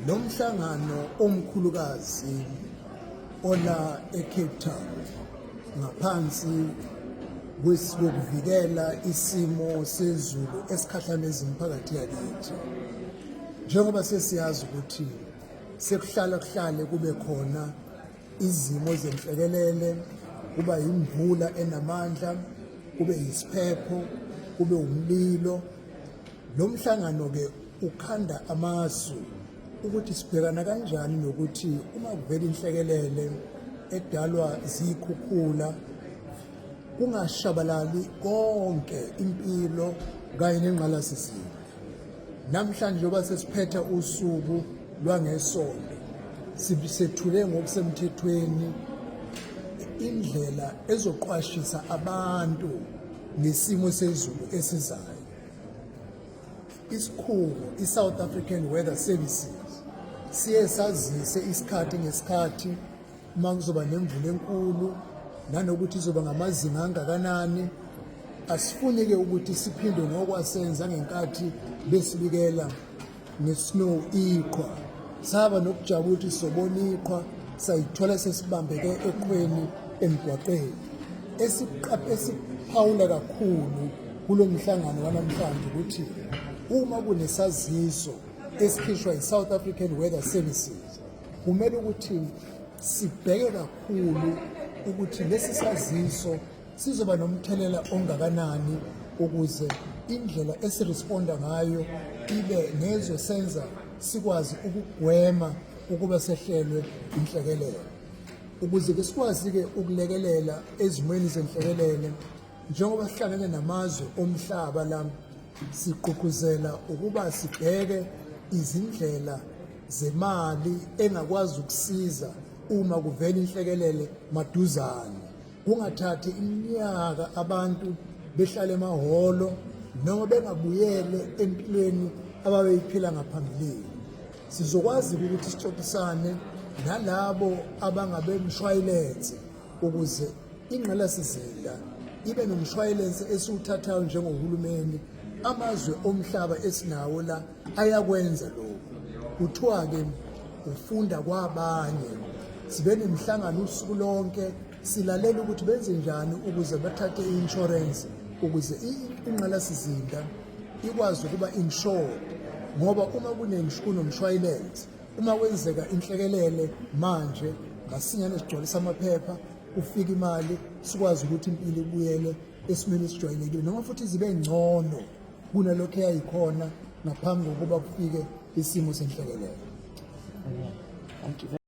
Nomhlangano omkhulukazi ola eCape Town ngaphansi kwesikuvikela isimo sezulu esikhahlameza imiphakathi yakithi. Njengoba sesiyazi ukuthi sekuhlale kube khona izimo zenhlekelele, kuba imvula enamandla, kube isiphepho, kube umlilo. Lo mhlangano ke ukhanda amasu ukuthi sibhekana kanjani nokuthi uma kuvela inhlekelele edalwa zikhukhula kungashabalali konke impilo kanye nengqalasizinda. Namhlanje njengoba sesiphetha usuku lwangesonto, sibisethule ngokusemthethweni indlela ezoqwashisa abantu ngesimo sezulu esizayo. Isikhungo iSouth African Weather Services siye sazise isikhathi ngesikhathi uma kuzoba nemvula enkulu nanokuthi izoba ngamazinga angakanani. Asifuni-ke ukuthi siphinde ngokwasenza ngenkathi besibikela nge-snow iqhwa. Saba nokujabula ukuthi sobona iqhwa sayithola sesibambeke eqhweni emgwaqeni. Esiphawula kakhulu kulo mhlangano wanamhlanje ukuthi uma kunesaziso esikhishwa yiSouth African Weather Services, kumele ukuthi sibheke kakhulu ukuthi lesi saziso sizoba nomthelela ongakanani ukuze indlela esiresponda ngayo ibe nezosenza sikwazi ukugwema ukuba sehlelwe inhlekelele. Ukuze sikwazi-ke ukulekelela ezimweni zenhlekelele, njengoba sihlangene namazwe omhlaba la, sigqugquzela ukuba sibheke izindlela zemali engakwazi ukusiza uma kuvela inhlekelele maduzane. Kungathathi iminyaka abantu behlale emahholo noma bengabuyele empilweni ababeyiphila ngaphambilini. Sizokwazi ukuthi sixoxisane nalabo abangabe mshwayilense ukuze ingqalasizinda ibe nomshwayilense esiwuthathayo njengohulumeni. Amazwe omhlaba esinawo la ayakwenza lokho. Kuthiwa-ke ufunda kwabanye. Sibe nemhlangano usuku lonke silalela ukuthi benze njani ukuze bathathe i-insurance ukuze ingqalasizinda ikwazi ukuba insured, ngoba uma kunomshwayilense, uma kwenzeka inhlekelele manje masinyane sigcwalisa amaphepha, kufika imali, sikwazi ukuthi impilo ibuyele esimeni esijwayelekile noma futhi zibe ngcono kunalokho eyayikhona ngaphambi kokuba kufike isimo senhlekelele.